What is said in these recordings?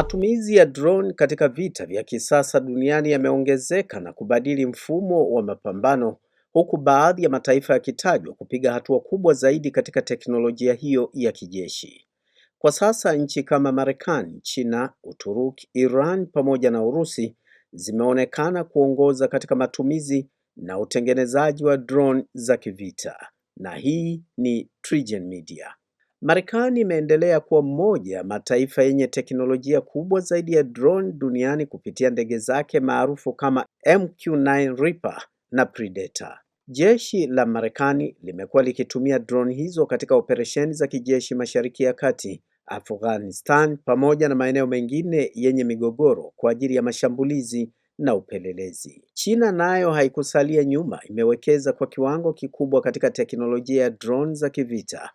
Matumizi ya drone katika vita vya kisasa duniani yameongezeka na kubadili mfumo wa mapambano, huku baadhi ya mataifa yakitajwa kupiga hatua kubwa zaidi katika teknolojia hiyo ya kijeshi. Kwa sasa nchi kama Marekani, China, Uturuki, Iran pamoja na Urusi zimeonekana kuongoza katika matumizi na utengenezaji wa drone za kivita. Na hii ni TriGen Media. Marekani imeendelea kuwa mmoja ya mataifa yenye teknolojia kubwa zaidi ya drone duniani kupitia ndege zake maarufu kama MQ-9 Reaper na Predator. Jeshi la Marekani limekuwa likitumia drone hizo katika operesheni za kijeshi Mashariki ya Kati, Afghanistan pamoja na maeneo mengine yenye migogoro kwa ajili ya mashambulizi na upelelezi. China nayo haikusalia nyuma, imewekeza kwa kiwango kikubwa katika teknolojia ya drone za kivita,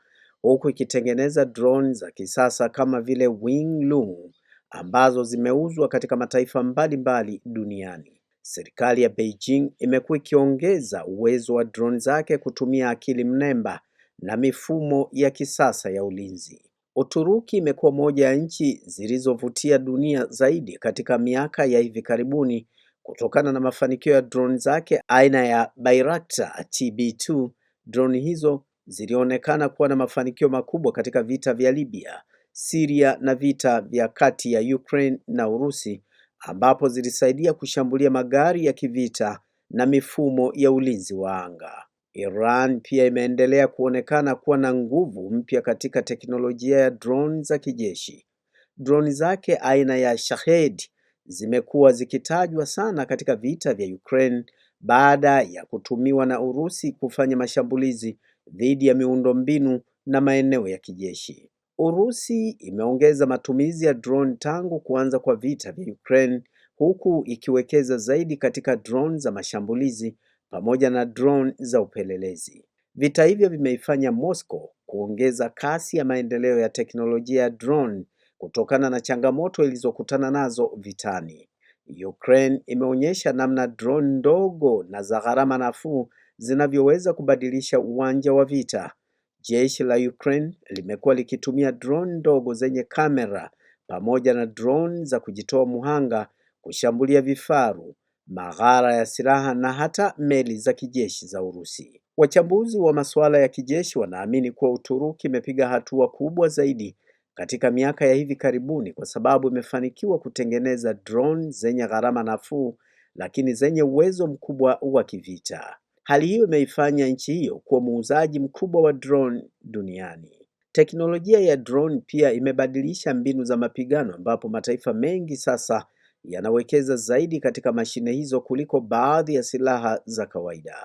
huku ikitengeneza drone za kisasa kama vile Winglong ambazo zimeuzwa katika mataifa mbalimbali duniani. Serikali ya Beijing imekuwa ikiongeza uwezo wa drone zake kutumia akili mnemba na mifumo ya kisasa ya ulinzi. Uturuki imekuwa moja ya nchi zilizovutia dunia zaidi katika miaka ya hivi karibuni kutokana na mafanikio ya drone zake aina ya Bayraktar TB2. Drone hizo zilionekana kuwa na mafanikio makubwa katika vita vya Libya, Syria na vita vya kati ya Ukraine na Urusi, ambapo zilisaidia kushambulia magari ya kivita na mifumo ya ulinzi wa anga. Iran pia imeendelea kuonekana kuwa na nguvu mpya katika teknolojia ya drone za kijeshi. Drone zake aina ya Shahed zimekuwa zikitajwa sana katika vita vya Ukraine baada ya kutumiwa na Urusi kufanya mashambulizi dhidi ya miundombinu na maeneo ya kijeshi. Urusi imeongeza matumizi ya drone tangu kuanza kwa vita vya Ukraine, huku ikiwekeza zaidi katika drone za mashambulizi pamoja na drone za upelelezi. Vita hivyo vimeifanya Moscow kuongeza kasi ya maendeleo ya teknolojia ya drone kutokana na changamoto ilizokutana nazo vitani. Ukraine imeonyesha namna drone ndogo na za gharama nafuu zinavyoweza kubadilisha uwanja wa vita. Jeshi la Ukraine limekuwa likitumia drone ndogo zenye kamera pamoja na drone za kujitoa muhanga kushambulia vifaru, maghara ya silaha na hata meli za kijeshi za Urusi. Wachambuzi wa masuala ya kijeshi wanaamini kuwa Uturuki imepiga hatua kubwa zaidi katika miaka ya hivi karibuni kwa sababu imefanikiwa kutengeneza drone zenye gharama nafuu lakini zenye uwezo mkubwa wa kivita. Hali hiyo imeifanya nchi hiyo kuwa muuzaji mkubwa wa drone duniani. Teknolojia ya drone pia imebadilisha mbinu za mapigano ambapo mataifa mengi sasa yanawekeza zaidi katika mashine hizo kuliko baadhi ya silaha za kawaida.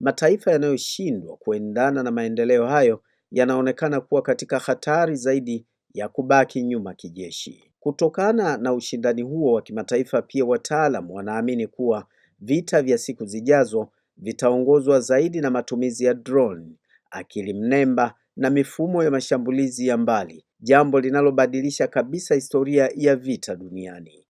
Mataifa yanayoshindwa kuendana na maendeleo hayo yanaonekana kuwa katika hatari zaidi ya kubaki nyuma kijeshi. Kutokana na ushindani huo wa kimataifa, pia wataalamu wanaamini kuwa vita vya siku zijazo vitaongozwa zaidi na matumizi ya drone, akili mnemba na mifumo ya mashambulizi ya mbali, jambo linalobadilisha kabisa historia ya vita duniani.